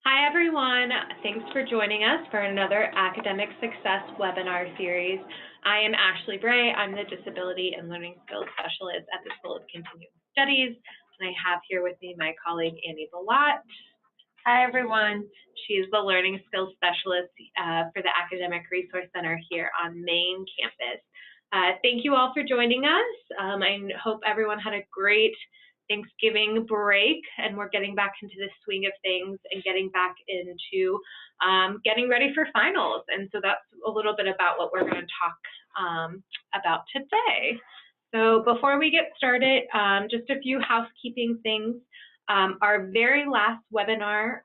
Hi, everyone. Thanks for joining us for another Academic Success webinar series. I am Ashley Bray. I'm the Disability and Learning Skills Specialist at the School of Continuing Studies, and I have here with me my colleague, Annie Balot. Hi, everyone. She is the Learning Skills Specialist for the Academic Resource Center here on main campus. Thank you all for joining us. I hope everyone had a great Thanksgiving break, and we're getting back into the swing of things and getting back into getting ready for finals. And so that's a little bit about what we're going to talk about today. So before we get started, just a few housekeeping things. Our very last webinar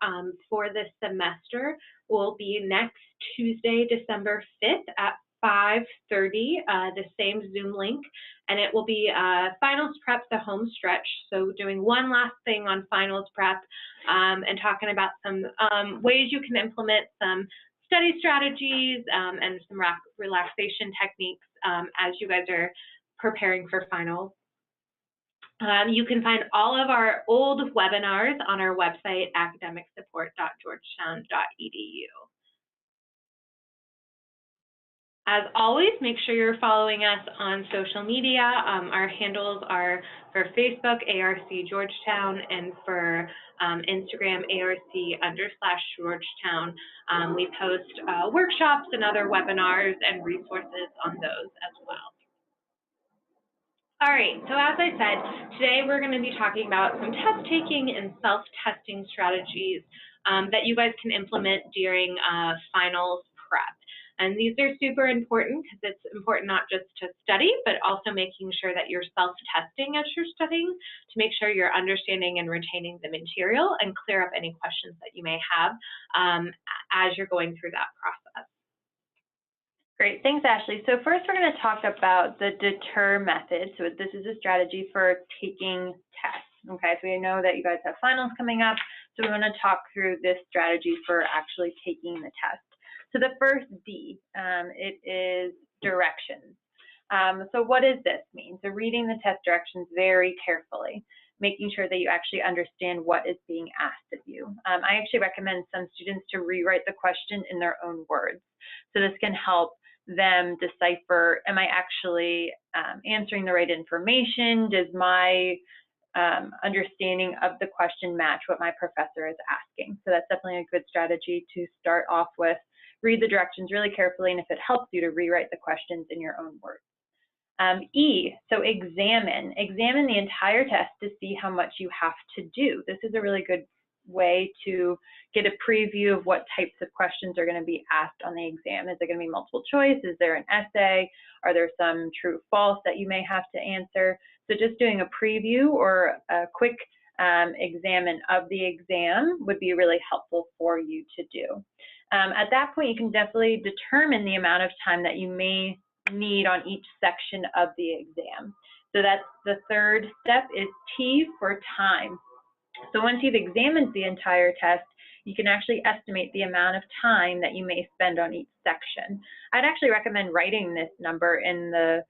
for this semester will be next Tuesday, December 5th at 5:30, the same Zoom link, and it will be finals prep, the home stretch. So doing one last thing on finals prep and talking about some ways you can implement some study strategies and some relaxation techniques as you guys are preparing for finals. You can find all of our old webinars on our website, academicsupport.georgetown.edu. As always, make sure you're following us on social media. Our handles are for Facebook, ARC Georgetown, and for Instagram, ARC_Georgetown. We post workshops and other webinars and resources on those as well. All right, so as I said, today we're going to be talking about some test taking and self-testing strategies that you guys can implement during finals prep. And these are super important because it's important not just to study, but also making sure that you're self-testing as you're studying to make sure you're understanding and retaining the material and clear up any questions that you may have as you're going through that process. Great, thanks, Ashley. So first we're going to talk about the deter method. So this is a strategy for taking tests. Okay, so we know that you guys have finals coming up, so we want to talk through this strategy for actually taking the test. So the first D, it is directions. So what does this mean? So reading the test directions very carefully, making sure that you actually understand what is being asked of you. I actually recommend some students to rewrite the question in their own words. So this can help them decipher, am I actually answering the right information? Does my understanding of the question match what my professor is asking? So that's definitely a good strategy to start off with. Read the directions really carefully, and if it helps you, to rewrite the questions in your own words. E, so examine. Examine the entire test to see how much you have to do. This is a really good way to get a preview of what types of questions are going to be asked on the exam. Is it going to be multiple choice? Is there an essay? Are there some true false that you may have to answer? So just doing a preview or a quick examine of the exam would be really helpful for you to do. At that point, you can definitely determine the amount of time that you may need on each section of the exam. So that's the third step, is T for time. So once you've examined the entire test, you can actually estimate the amount of time that you may spend on each section. I'd actually recommend writing this number in the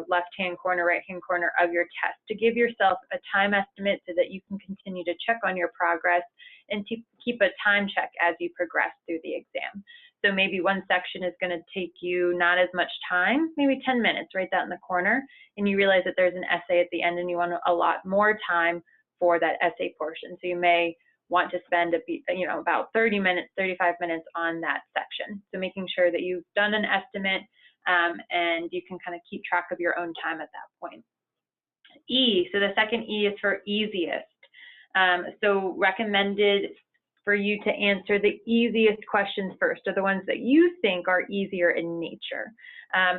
left-hand corner, right-hand corner of your test to give yourself a time estimate so that you can continue to check on your progress and to keep a time check as you progress through the exam. So maybe one section is going to take you not as much time, maybe 10 minutes, write that in the corner, and you realize that there's an essay at the end and you want to allot more time for that essay portion. So you may want to spend about 30 minutes, 35 minutes on that section. So making sure that you've done an estimate and you can kind of keep track of your own time at that point. E, so the second E is for easiest. So recommended for you to answer the easiest questions first, or the ones that you think are easier in nature.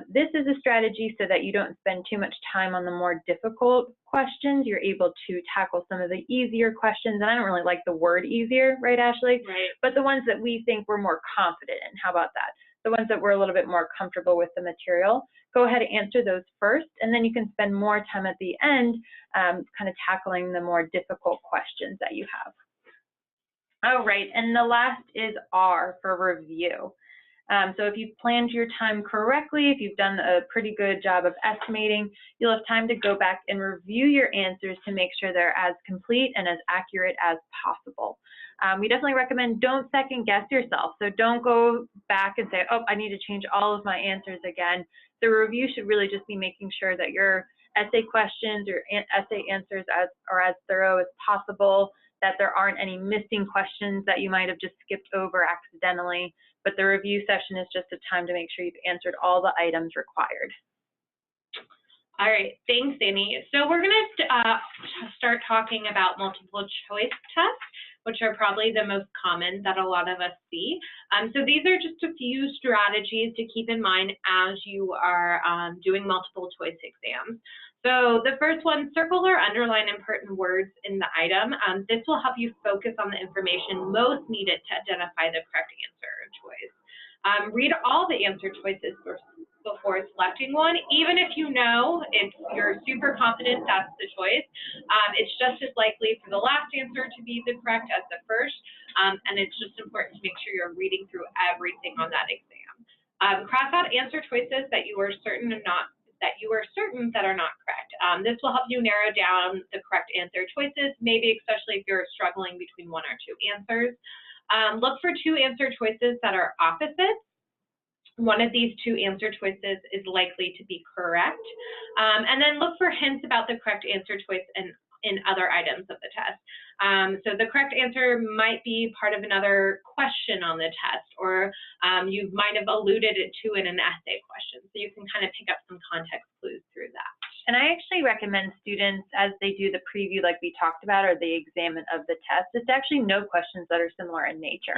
This is a strategy so that you don't spend too much time on the more difficult questions. You're able to tackle some of the easier questions, and I don't really like the word easier, right, Ashley? Right. But the ones that we think we're more confident in, how about that? The ones that we're a little bit more comfortable with the material, go ahead and answer those first, and then you can spend more time at the end kind of tackling the more difficult questions that you have. All right, and the last is R for review. So if you've planned your time correctly, if you've done a pretty good job of estimating, you'll have time to go back and review your answers to make sure they're as complete and as accurate as possible. We definitely recommend don't second guess yourself. So don't go back and say, oh, I need to change all of my answers again. The review should really just be making sure that your essay questions or essay answers are as thorough as possible, that there aren't any missing questions that you might have just skipped over accidentally. But the review session is just a time to make sure you've answered all the items required. All right, thanks, Annie. So we're going to start talking about multiple choice tests, which are probably the most common that a lot of us see. So these are just a few strategies to keep in mind as you are doing multiple choice exams. So the first one, circle or underline important words in the item. This will help you focus on the information most needed to identify the correct answer or choice. Read all the answer choices before selecting one, even if you know, if you're super confident that's the choice. It's just as likely for the last answer to be the correct as the first, and it's just important to make sure you're reading through everything on that exam. Cross out answer choices that you are certain are not correct. This will help you narrow down the correct answer choices, maybe especially if you're struggling between one or two answers. Look for two answer choices that are opposites. One of these two answer choices is likely to be correct. And then look for hints about the correct answer choice in other items of the test. So the correct answer might be part of another question on the test, or you might have alluded it to in an essay question. So you can kind of pick up some context clues through that. And I actually recommend students, as they do the preview like we talked about, or the exam of the test, is to actually know questions that are similar in nature.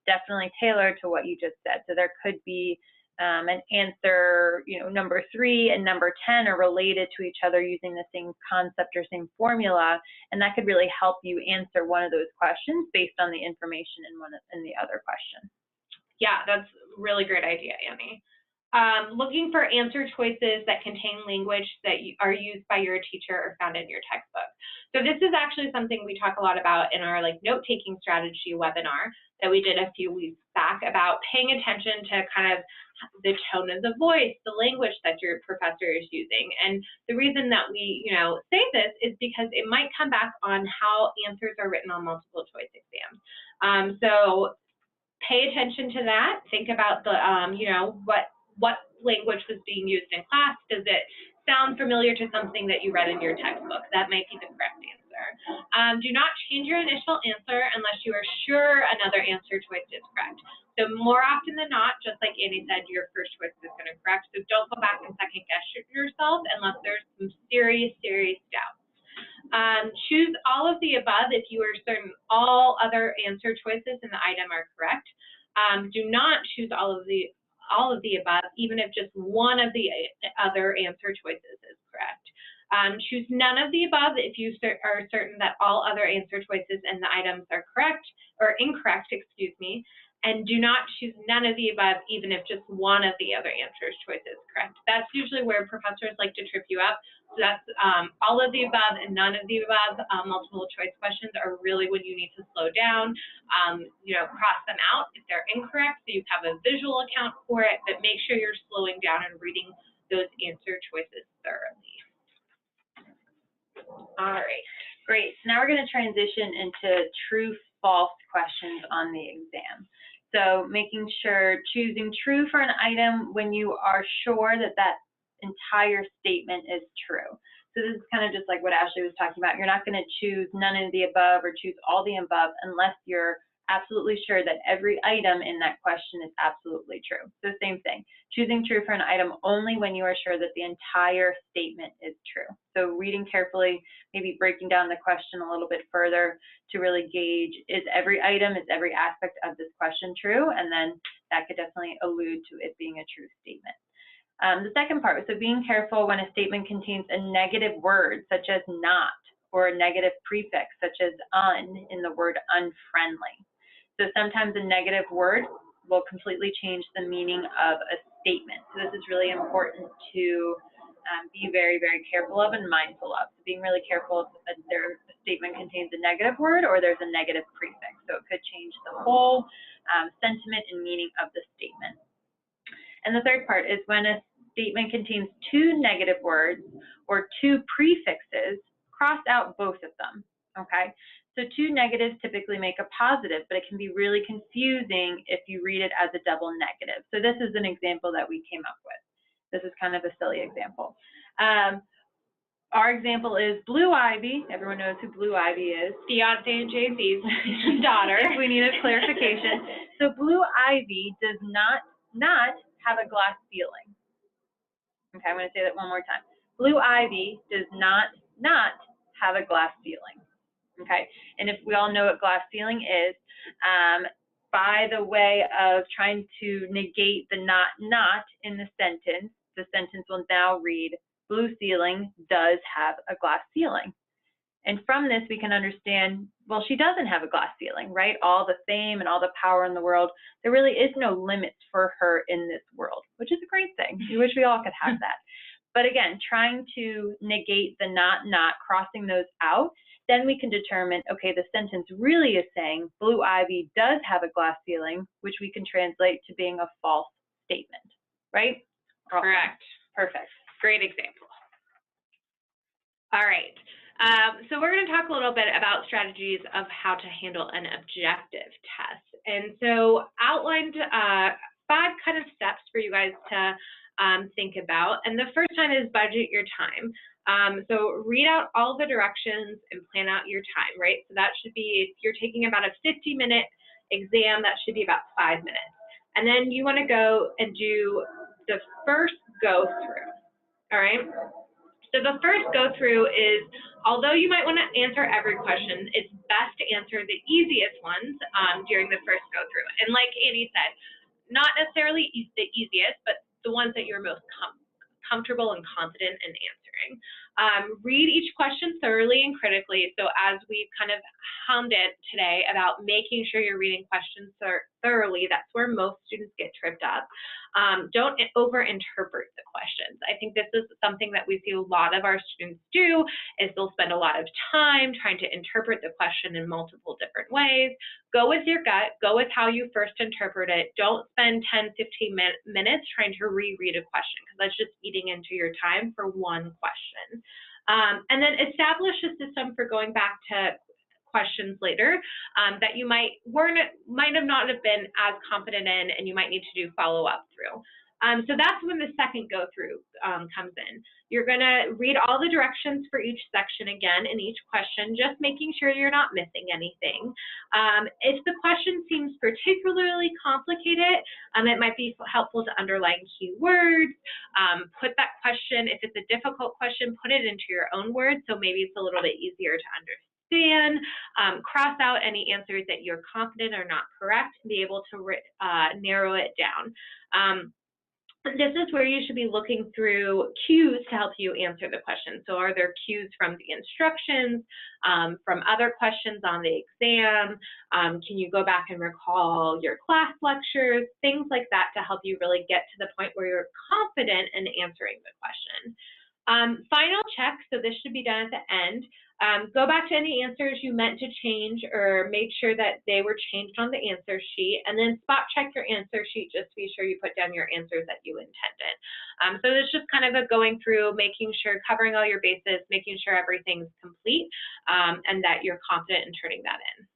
Definitely tailored to what you just said. So there could be an answer, number 3 and number 10 are related to each other using the same concept or same formula, and that could really help you answer one of those questions based on the information in the other question. Yeah, that's a really great idea, Annie. Looking for answer choices that contain language that are used by your teacher or found in your textbook. So this is actually something we talk a lot about in our note-taking strategy webinar that we did a few weeks back, about paying attention to kind of the tone of the voice, the language that your professor is using. And the reason that we, say this is because it might come back on how answers are written on multiple choice exams. So pay attention to that. Think about the, what language was being used in class. Does it sound familiar to something that you read in your textbook? That might be the correct answer. Do not change your initial answer unless you are sure another answer choice is correct. So more often than not, just like Annie said, your first choice is going to correct. So don't go back and second guess yourself unless there's some serious doubts. Choose all of the above if you are certain all other answer choices in the item are correct. Do not choose all of the above, even if just one of the other answer choices is correct. Choose none of the above if you are certain that all other answer choices in the items are correct or incorrect, and do not choose none of the above, even if just one of the other answer choices is correct. That's usually where professors like to trip you up. So that's all of the above and none of the above. Multiple choice questions are really when you need to slow down, cross them out if they're incorrect, so you have a visual account for it, but make sure you're slowing down and reading those answer choices thoroughly. All right. Great. So now we're going to transition into true-false questions on the exam. So making sure, choosing true for an item when you are sure that that entire statement is true. So this is kind of just like what Ashley was talking about. You're not going to choose none of the above or choose all the above unless you're absolutely sure that every item in that question is absolutely true. So same thing, choosing true for an item only when you are sure that the entire statement is true. So reading carefully, maybe breaking down the question a little bit further to really gauge, is every item, is every aspect of this question true? And then that could definitely allude to it being a true statement. The second part, so being careful when a statement contains a negative word such as not, or a negative prefix such as in the word unfriendly. So sometimes a negative word will completely change the meaning of a statement. So this is really important to be very, very careful of and mindful of. So being really careful if a statement contains a negative word or there's a negative prefix. So it could change the whole sentiment and meaning of the statement. And the third part is when a statement contains two negative words or two prefixes, cross out both of them, okay? So two negatives typically make a positive, but it can be really confusing if you read it as a double negative. So this is an example that we came up with. This is kind of a silly example. Our example is Blue Ivy. Everyone knows who Blue Ivy is. Beyonce and Jay-Z's daughter. If we need a clarification. So Blue Ivy does not have a glass ceiling. Okay, I'm going to say that one more time. Blue Ivy does not have a glass ceiling. Okay, and if we all know what glass ceiling is, by the way of trying to negate the not in the sentence will now read, blue ceiling does have a glass ceiling. And from this, we can understand, well, she doesn't have a glass ceiling, right? All the fame and all the power in the world, there really is no limits for her in this world, which is a great thing. We wish we all could have that. But again, trying to negate the not, crossing those out, then we can determine, okay, the sentence really is saying Blue Ivy does have a glass ceiling, which we can translate to being a false statement, right? Correct. Perfect. Great example. All right. So we're going to talk a little bit about strategies of how to handle an objective test. And so outlined 5 kind of steps for you guys to think about. And the first one is budget your time. So read out all the directions and plan out your time, right? So that should be, if you're taking about a 50-minute exam, that should be about 5 minutes. And then you want to go and do the first go through, all right? So the first go through is, although you might want to answer every question, it's best to answer the easiest ones during the first go through. And like Annie said, not necessarily the easiest, but the ones that you're most comfortable and confident in answering. Read each question thoroughly and critically. So as we've kind of hounded today about making sure you're reading questions thoroughly, that's where most students get tripped up. Don't over-interpret the questions. I think this is something that we see a lot of our students do, is they'll spend a lot of time trying to interpret the question in multiple different ways. Go with your gut, go with how you first interpret it. Don't spend 10, 15 minutes trying to reread a question, because that's just eating into your time for one question. And then establish a system for going back to questions later that you might have not have been as confident in, and you might need to do follow-up through. So that's when the second go through comes in. You're going to read all the directions for each section again in each question, just making sure you're not missing anything. If the question seems particularly complicated, it might be helpful to underline keywords. Put that question, if it's a difficult question, put it into your own words, so maybe it's a little bit easier to understand. Cross out any answers that you're confident are not correct, and be able to narrow it down. This is where you should be looking through cues to help you answer the question. So are there cues from the instructions, from other questions on the exam? Can you go back and recall your class lectures, things like that, to help you really get to the point where you're confident in answering the question. Final check, so this should be done at the end. Go back to any answers you meant to change or made sure that they were changed on the answer sheet, and then spot check your answer sheet just to be sure you put down your answers that you intended. So it's just kind of a going through, making sure, covering all your bases, making sure everything's complete, and that you're confident in turning that in.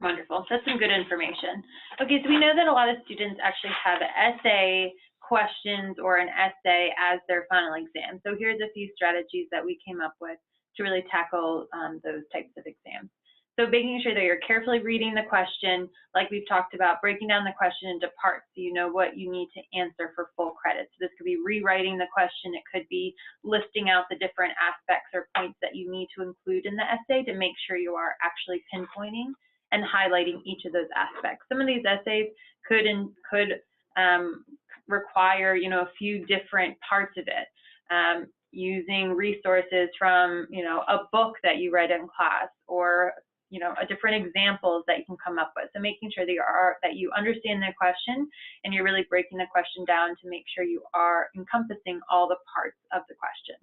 Wonderful. That's some good information. Okay, so we know that a lot of students actually have essay questions or an essay as their final exam. So here's a few strategies that we came up with to really tackle those types of exams. So making sure that you're carefully reading the question, like we've talked about, breaking down the question into parts so you know what you need to answer for full credit. So this could be rewriting the question. It could be listing out the different aspects or points that you need to include in the essay to make sure you are actually pinpointing and highlighting each of those aspects. Some of these essays could require, a few different parts of it. Using resources from, a book that you read in class, or, a different examples that you can come up with. So making sure that you understand the question and you're really breaking the question down to make sure you are encompassing all the parts of the question.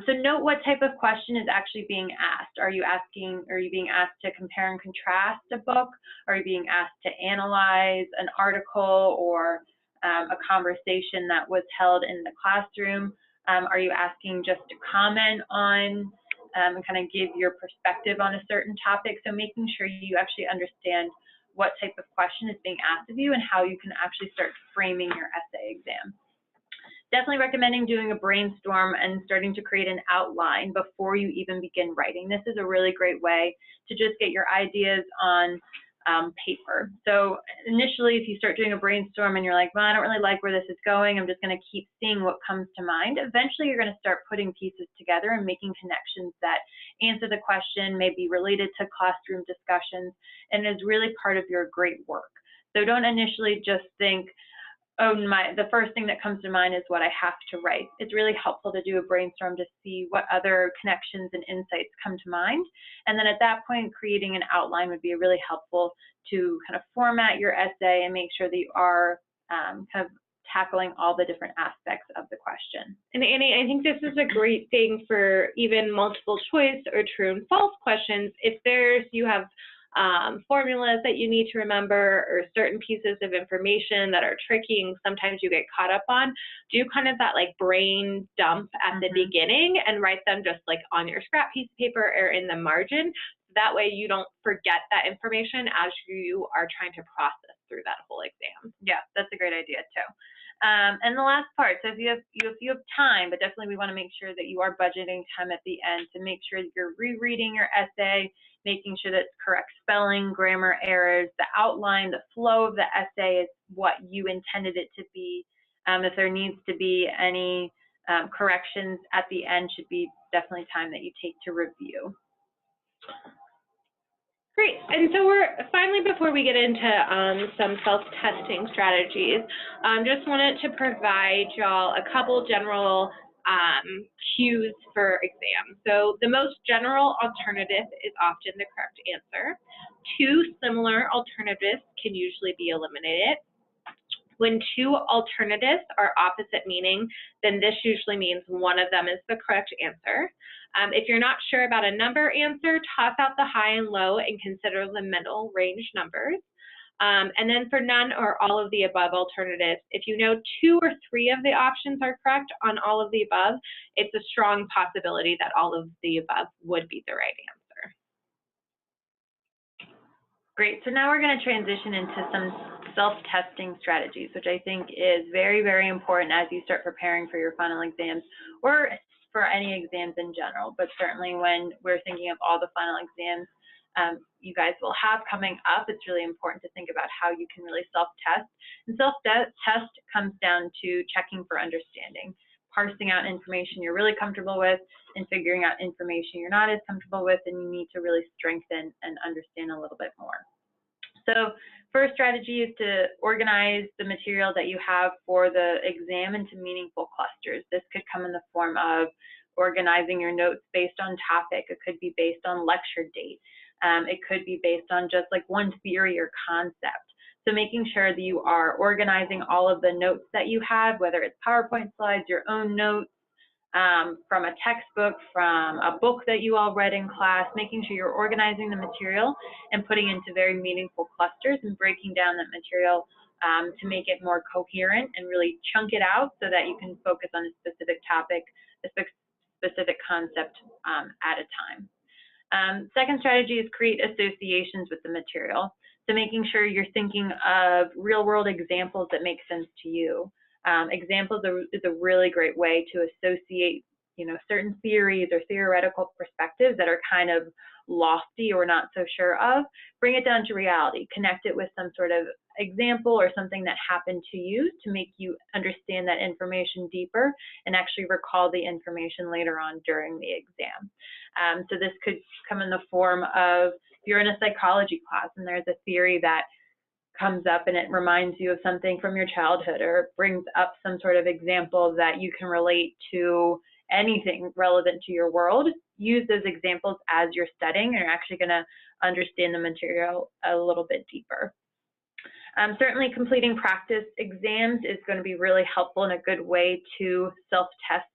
So note what type of question is actually being asked. Are you being asked to compare and contrast a book? Are you being asked to analyze an article, or a conversation that was held in the classroom? Are you asking just to comment on and kind of give your perspective on a certain topic? So making sure you actually understand what type of question is being asked of you and how you can actually start framing your essay exam. Definitely recommending doing a brainstorm and starting to create an outline before you even begin writing. This is a really great way to just get your ideas on paper. So initially, if you start doing a brainstorm and you're like, well, I don't really like where this is going, I'm just going to keep seeing what comes to mind. Eventually, you're going to start putting pieces together and making connections that answer the question, may be related to classroom discussions, and is really part of your great work. So don't initially just think, oh, the first thing that comes to mind is what I have to write. It's really helpful to do a brainstorm to see what other connections and insights come to mind. And then at that point, creating an outline would be really helpful to kind of format your essay and make sure that you are kind of tackling all the different aspects of the question. And Annie, I think this is a great thing for even multiple choice or true and false questions. If you have formulas that you need to remember or certain pieces of information that are tricky and sometimes you get caught up on, do kind of that like brain dump at the beginning and write them just like on your scrap piece of paper or in the margin. That way you don't forget that information as you are trying to process through that whole exam. Yeah, that's a great idea too. And the last part, so if you have time, but definitely we want to make sure that you are budgeting time at the end to make sure that you're rereading your essay, making sure that it's correct spelling, grammar errors, the outline, the flow of the essay is what you intended it to be. If there needs to be any corrections at the end, should be definitely time that you take to review. Great. And so we're finally, before we get into some self-testing strategies, just wanted to provide y'all a couple general cues for exams. So the most general alternative is often the correct answer. Two similar alternatives can usually be eliminated. When two alternatives are opposite meaning, then this usually means one of them is the correct answer. If you're not sure about a number answer, toss out the high and low and consider the middle range numbers. And then for none or all of the above alternatives, if you know 2 or 3 of the options are correct on all of the above, it's a strong possibility that all of the above would be the right answer. Great, so now we're going to transition into some self-testing strategies, which I think is very, very important as you start preparing for your final exams or for any exams in general, but certainly when we're thinking of all the final exams you guys will have coming up, it's really important to think about how you can really self-test. And self-test comes down to checking for understanding, parsing out information you're really comfortable with and figuring out information you're not as comfortable with and you need to really strengthen and understand a little bit more. So first strategy is to organize the material that you have for the exam into meaningful clusters. This could come in the form of organizing your notes based on topic. It could be based on lecture date. It could be based on just like one theory or concept. So making sure that you are organizing all of the notes that you have, whether it's PowerPoint slides, your own notes, from a textbook, from a book that you all read in class, making sure you're organizing the material and putting into very meaningful clusters and breaking down that material to make it more coherent and really chunk it out so that you can focus on a specific topic, a specific concept at a time. Second strategy is create associations with the material. So making sure you're thinking of real-world examples that make sense to you. Examples is a really great way to associate, certain theories or theoretical perspectives that are kind of lofty or not so sure of. Bring it down to reality. Connect it with some sort of example or something that happened to you to make you understand that information deeper and actually recall the information later on during the exam. So this could come in the form of, if you're in a psychology class and there's a theory that comes up and it reminds you of something from your childhood or brings up some sort of example that you can relate to anything relevant to your world, use those examples as you're studying and you're actually going to understand the material a little bit deeper. Certainly completing practice exams is going to be really helpful and a good way to self-test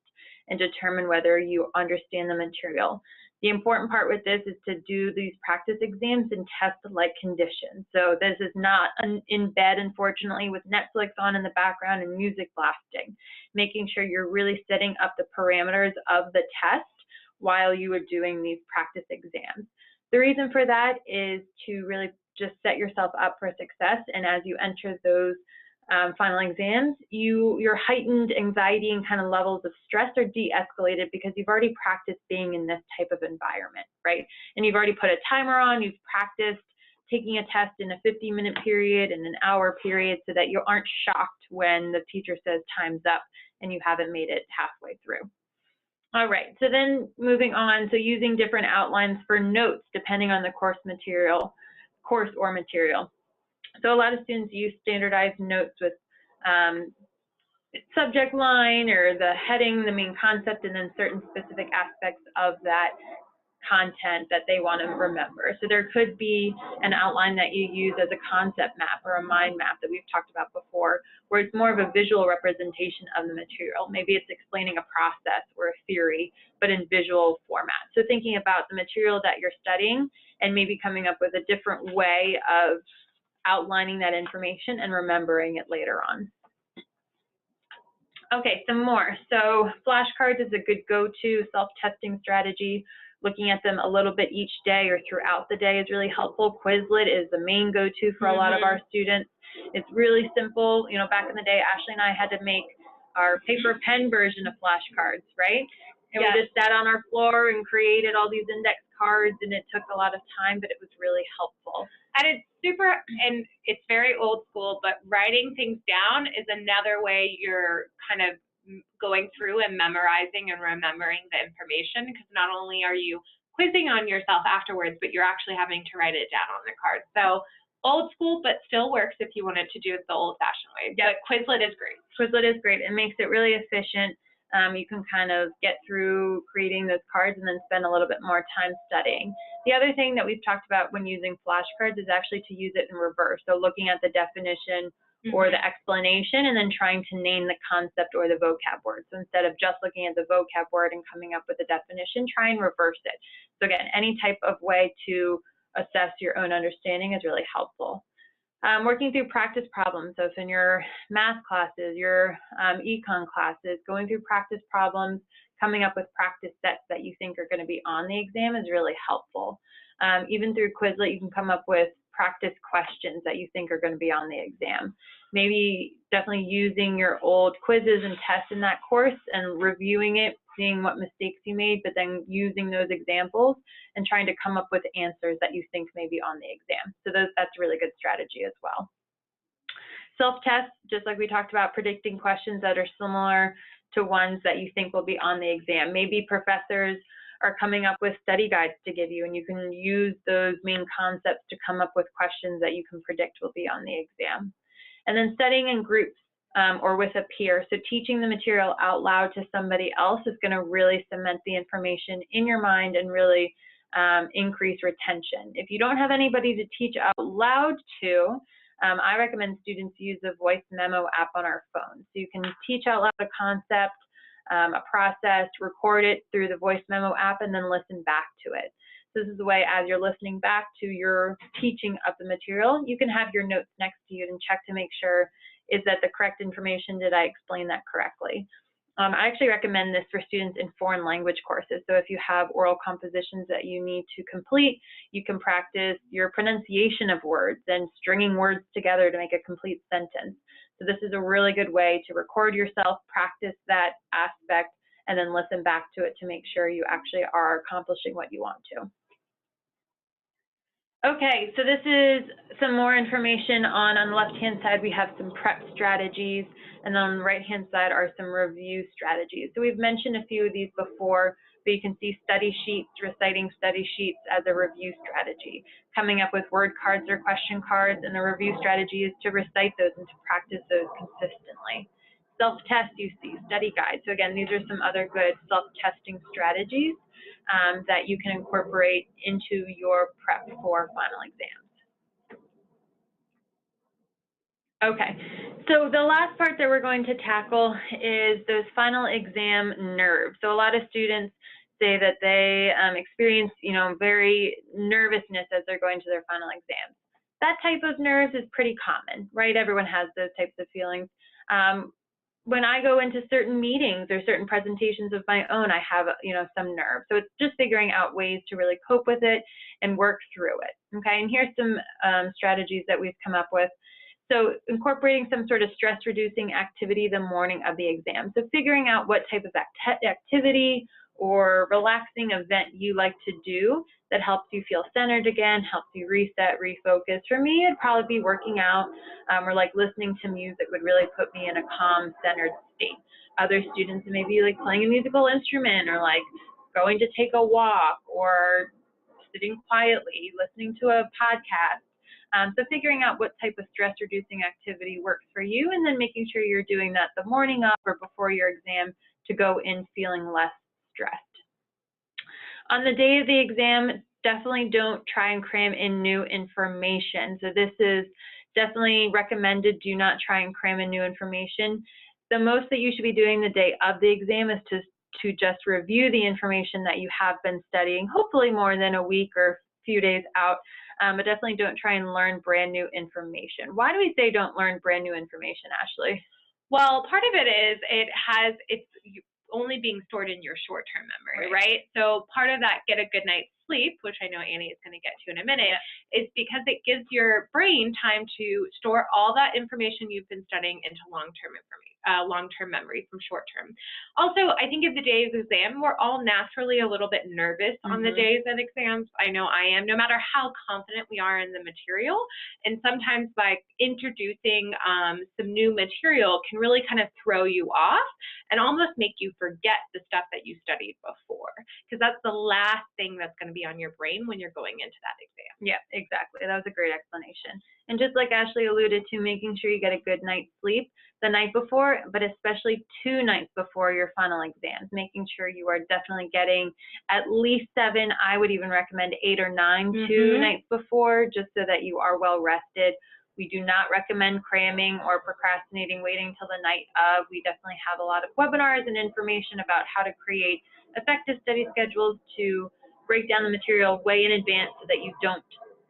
and determine whether you understand the material. The important part with this is to do these practice exams in test-like conditions. So this is not in bed, unfortunately, with Netflix on in the background and music blasting, making sure you're really setting up the parameters of the test while you are doing these practice exams. The reason for that is to really just set yourself up for success, and as you enter those final exams, your heightened anxiety and kind of levels of stress are de-escalated because you've already practiced being in this type of environment, right? And you've already put a timer on, you've practiced taking a test in a 50-minute period and an hour period so that you aren't shocked when the teacher says time's up and you haven't made it halfway through. All right, so then moving on, so using different outlines for notes depending on the course or material. So a lot of students use standardized notes with subject line or the heading, the main concept, and then certain specific aspects of that content that they want to remember. So there could be an outline that you use as a concept map or a mind map that we've talked about before, where it's more of a visual representation of the material. Maybe it's explaining a process or a theory, but in visual format. So thinking about the material that you're studying and maybe coming up with a different way of outlining that information and remembering it later on. Okay, some more. So flashcards is a good go-to self-testing strategy. Looking at them a little bit each day or throughout the day is really helpful. Quizlet is the main go-to for a lot of our students. It's really simple. You know, back in the day, Ashley and I had to make our paper pen version of flashcards, right? And we just sat on our floor and created all these index cards, and it took a lot of time, but it was really helpful. And it's very old school, but writing things down is another way you're kind of going through and memorizing and remembering the information, because not only are you quizzing on yourself afterwards, but you're actually having to write it down on the card. So old school, but still works if you wanted to do it the old-fashioned way. But Quizlet is great. Quizlet is great. It makes it really efficient. You can kind of get through creating those cards and then spend a little bit more time studying. The other thing that we've talked about when using flashcards is actually to use it in reverse. So looking at the definition or the explanation and then trying to name the concept or the vocab word. So instead of just looking at the vocab word and coming up with a definition, try and reverse it. So again, any type of way to assess your own understanding is really helpful. Working through practice problems. So if in your math classes, your econ classes, going through practice problems, coming up with practice sets that you think are going to be on the exam is really helpful. Even through Quizlet, you can come up with practice questions that you think are going to be on the exam. Maybe definitely using your old quizzes and tests in that course and reviewing it, seeing what mistakes you made, but then using those examples and trying to come up with answers that you think may be on the exam. So that's a really good strategy as well. Self-test, just like we talked about, predicting questions that are similar to ones that you think will be on the exam. Maybe professors are coming up with study guides to give you, and you can use those main concepts to come up with questions that you can predict will be on the exam. And then studying in groups or with a peer. So teaching the material out loud to somebody else is going to really cement the information in your mind and really increase retention. If you don't have anybody to teach out loud to, I recommend students use the voice memo app on our phones. So you can teach out loud a concept, a process, record it through the voice memo app, and then listen back to it. So this is the way, as you're listening back to your teaching of the material, you can have your notes next to you and check to make sure, is that the correct information? Did I explain that correctly? I actually recommend this for students in foreign language courses. So if you have oral compositions that you need to complete, you can practice your pronunciation of words and stringing words together to make a complete sentence. So this is a really good way to record yourself, practice that aspect, and then listen back to it to make sure you actually are accomplishing what you want to. Okay, so this is some more information on the left-hand side, we have some prep strategies, and on the right-hand side are some review strategies. So we've mentioned a few of these before, but you can see study sheets, reciting study sheets as a review strategy. Coming up with word cards or question cards, and the review strategy is to recite those and to practice those consistently. Self-test, you see, study guide. So again, these are some other good self-testing strategies that you can incorporate into your prep for final exams. Okay, so the last part that we're going to tackle is those final exam nerves. So a lot of students say that they experience, very nervousness as they're going to their final exams. That type of nerves is pretty common, right? Everyone has those types of feelings. When I go into certain meetings or certain presentations of my own, I have, some nerves. So it's just figuring out ways to really cope with it and work through it, okay? And here's some strategies that we've come up with. So incorporating some sort of stress-reducing activity the morning of the exam. So figuring out what type of activity or relaxing event you like to do that helps you feel centered again, helps you reset, refocus. For me, it'd probably be working out or like listening to music would really put me in a calm, centered state. Other students may be like playing a musical instrument or like going to take a walk or sitting quietly, listening to a podcast. So figuring out what type of stress-reducing activity works for you and then making sure you're doing that the morning of or before your exam to go in feeling less stressed. On the day of the exam, definitely don't try and cram in new information. So this is definitely recommended. Do not try and cram in new information. The most that you should be doing the day of the exam is to just review the information that you have been studying, hopefully more than a week or a few days out. But definitely don't try and learn brand new information. Why do we say don't learn brand new information, Ashley? Well, part of it is it's only being stored in your short-term memory, right? So part of that get a good night's sleep, which I know Annie is going to get to in a minute, is because it gives your brain time to store all that information you've been studying into long-term memory from short-term. Also, I think of the day of the exam, we're all naturally a little bit nervous on the days of exams. I know I am, no matter how confident we are in the material. And sometimes by introducing some new material can really kind of throw you off and almost make you forget the stuff that you studied before, because that's the last thing that's going to be on your brain when you're going into that exam. Yeah, exactly. That was a great explanation. And just like Ashley alluded to, making sure you get a good night's sleep the night before, but especially 2 nights before your final exams, making sure you are definitely getting at least 7. I would even recommend 8 or 9 2 nights before, just so that you are well rested. We do not recommend cramming or procrastinating, waiting till the night of. We definitely have a lot of webinars and information about how to create effective study schedules to break down the material way in advance so that you don't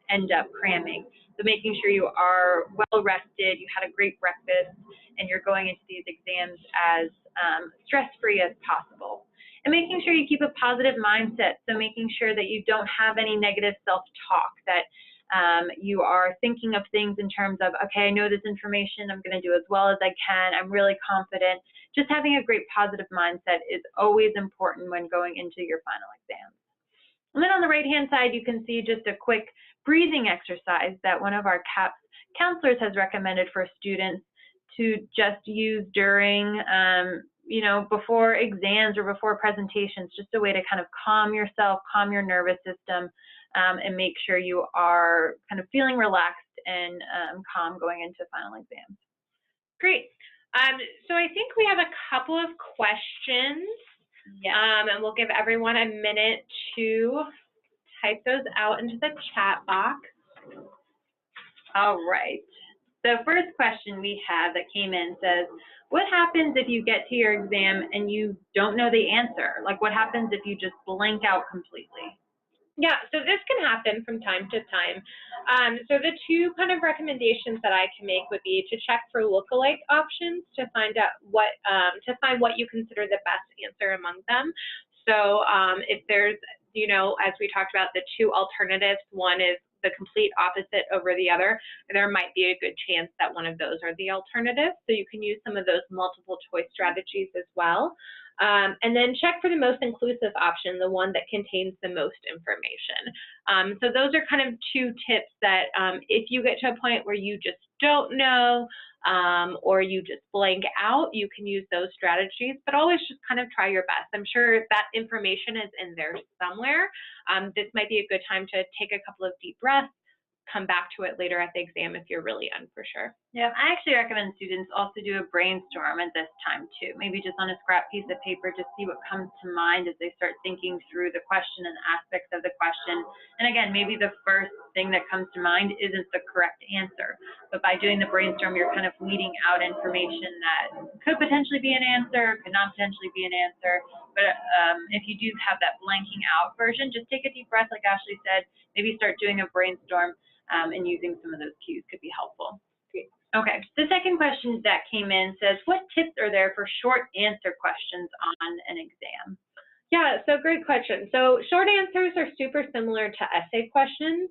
end up cramming. So making sure you are well rested, you had a great breakfast, and you're going into these exams as stress-free as possible. And making sure you keep a positive mindset, so making sure that you don't have any negative self-talk, that you are thinking of things in terms of, okay, I know this information, I'm going to do as well as I can, I'm really confident. Just having a great positive mindset is always important when going into your final exams. And then on the right-hand side, you can see just a quick breathing exercise that one of our CAPS counselors has recommended for students to just use during, before exams or before presentations, just a way to kind of calm yourself, calm your nervous system, and make sure you are kind of feeling relaxed and calm going into final exams. Great. So I think we have a couple of questions. Yeah. And we'll give everyone a minute to type those out into the chat box. All right. The first question we have that came in says, what happens if you get to your exam and you don't know the answer? Like, what happens if you just blank out completely? Yeah, so this can happen from time to time. So the 2 kind of recommendations that I can make would be to check for lookalike options to find out what you consider the best answer among them. So if there's, as we talked about, the 2 alternatives, one is the complete opposite over the other, there might be a good chance that one of those are the alternatives. So you can use some of those multiple choice strategies as well. And then check for the most inclusive option, the one that contains the most information. So those are kind of 2 tips that if you get to a point where you just don't know or you just blank out, you can use those strategies, but always just kind of try your best. I'm sure that information is in there somewhere. This might be a good time to take a couple of deep breaths, come back to it later at the exam if you're really unsure. Yeah, I actually recommend students also do a brainstorm at this time too, maybe just on a scrap piece of paper, just see what comes to mind as they start thinking through the question and aspects of the question. And again, maybe the first thing that comes to mind isn't the correct answer, but by doing the brainstorm, you're kind of weeding out information that could potentially be an answer, could not potentially be an answer. But if you do have that blanking out version, just take a deep breath, like Ashley said, maybe start doing a brainstorm and using some of those cues could be helpful. Okay, the second question that came in says, what tips are there for short answer questions on an exam? Yeah, so great question. So short answers are super similar to essay questions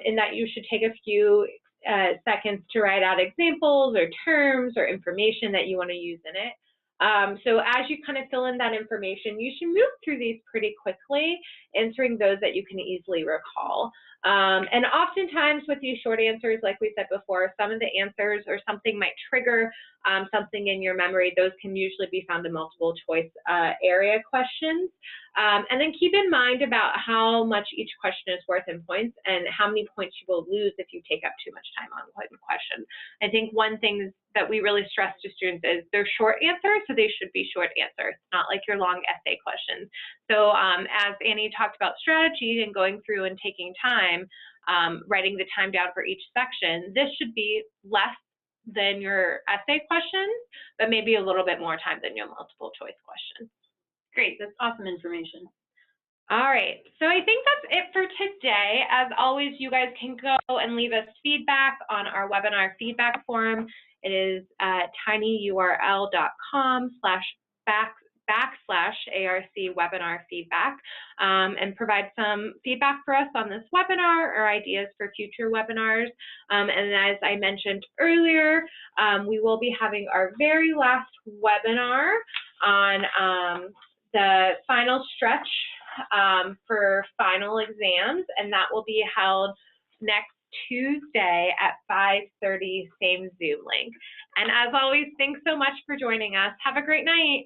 in that you should take a few seconds to write out examples or terms or information that you want to use in it. So as you kind of fill in that information, you should move through these pretty quickly, answering those that you can easily recall. And oftentimes with these short answers, like we said before, some of the answers or something might trigger something in your memory. Those can usually be found in multiple choice area questions. And then keep in mind about how much each question is worth in points and how many points you will lose if you take up too much time on one question. I think one thing that we really stress to students is they're short answers, so they should be short answers, not like your long essay questions. So as Annie talked about strategy and going through and taking time, writing the time down for each section, this should be less than your essay questions, but maybe a little bit more time than your multiple choice questions. Great, that's awesome information. All right, so I think that's it for today. As always, you guys can go and leave us feedback on our webinar feedback form. It is tinyurl.com/ARC webinar feedback, and provide some feedback for us on this webinar or ideas for future webinars. And as I mentioned earlier, we will be having our very last webinar on the final stretch for final exams, and that will be held next Tuesday at 5:30, same Zoom link. And as always, thanks so much for joining us. Have a great night.